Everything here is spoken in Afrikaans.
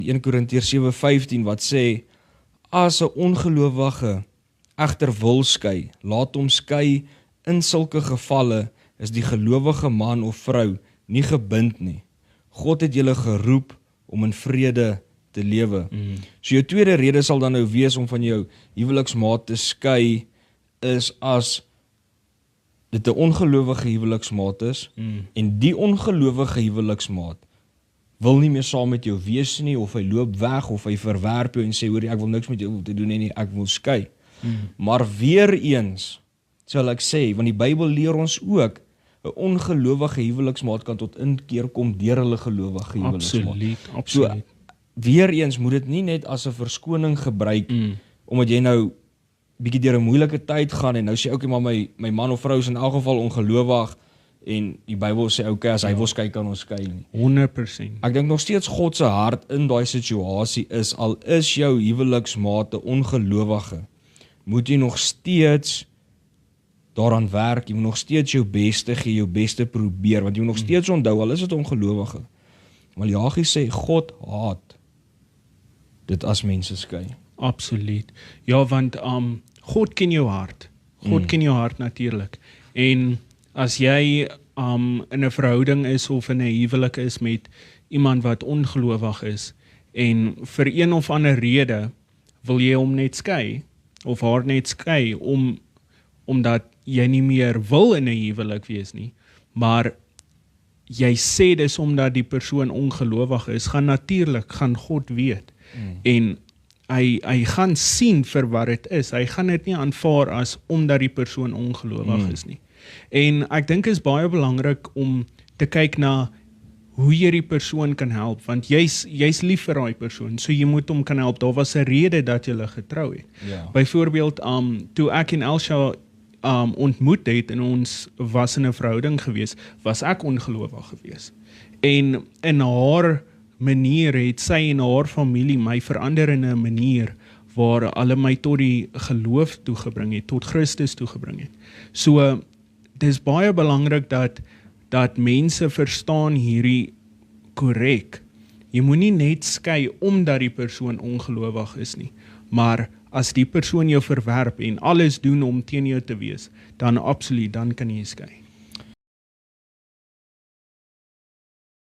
1 Korintiërs 7:15 wat sê, as 'n ongelowige egter wil skei, laat hom skei. In sulke gevalle is die gelowige man of vrou nie gebind nie. God het julle geroep om in vrede te lewe. So jou tweede rede sal dan nou wees om van jou huweliksmaat te skei, is as dit 'n ongelowige huweliksmaat is, en die ongelowige huweliksmaat wil nie meer saam met jou wees nie, of hy loop weg, of hy verwerp jou en sê, hoor, ek wil niks met jou te doen nie, ek wil skei. Maar weer eens, sal ek sê, want die Bybel leer ons ook, 'n ongelowige huweliksmaat kan tot inkeer kom deur hulle gelowige huweliksmaat. Absoluut. So, weer eens moet dit nie net as 'n verskoning gebruik, omdat jy nou bietjie deur 'n moeilike tyd gaan, en nou sê, okay, maar my man of vrou is in elk geval ongelowig, en die Bybel sê, okay, as hy wil skei, kan ons skei nie. 100%. Ek dink nog steeds God se hart in daai situasie is, al is jou huweliksmaat 'n ongelowige, moet jy nog steeds daaraan werk, jy moet nog steeds jou beste gee, jou beste probeer, want jy moet nog steeds onthou, al is dit ongelowige. Maleagi sê, God haat dit as mense skei. Absoluut. Ja, want God ken jou hart. God ken jou hart natuurlik. En as jy in 'n verhouding is of in 'n huwelik is met iemand wat ongelowig is, en vir een of ander rede wil jy hom net skei, of haar net skei, omdat jy nie meer wil in 'n huwelik wees nie, maar jy sê dis omdat die persoon ongelowig is, gaan God weet. En hy gaan sien vir wat dit is. Hy gaan dit nie aanvaar as omdat die persoon ongelowig is nie. En ek dink is baie belangrik om te kyk na hoe jy die persoon kan help, want jy's lief vir daai persoon, so jy moet hom kan help. Daar was 'n rede dat jy getrou het. Ja. Byvoorbeeld, toe ek en Elsha ontmoet het en ons was in 'n verhouding gewees, was ek ongelowig gewees. En in haar manier het sy en haar familie my verander in 'n manier waar hulle my tot die geloof toegebring het, tot Christus toegebring het. So, dis baie belangrik dat mense verstaan hierdie korrek. Jy moenie net skei omdat die persoon ongelowig is nie, maar as die persoon jou verwerp en alles doen om teen jou te wees, dan absoluut, dan kan jy skei.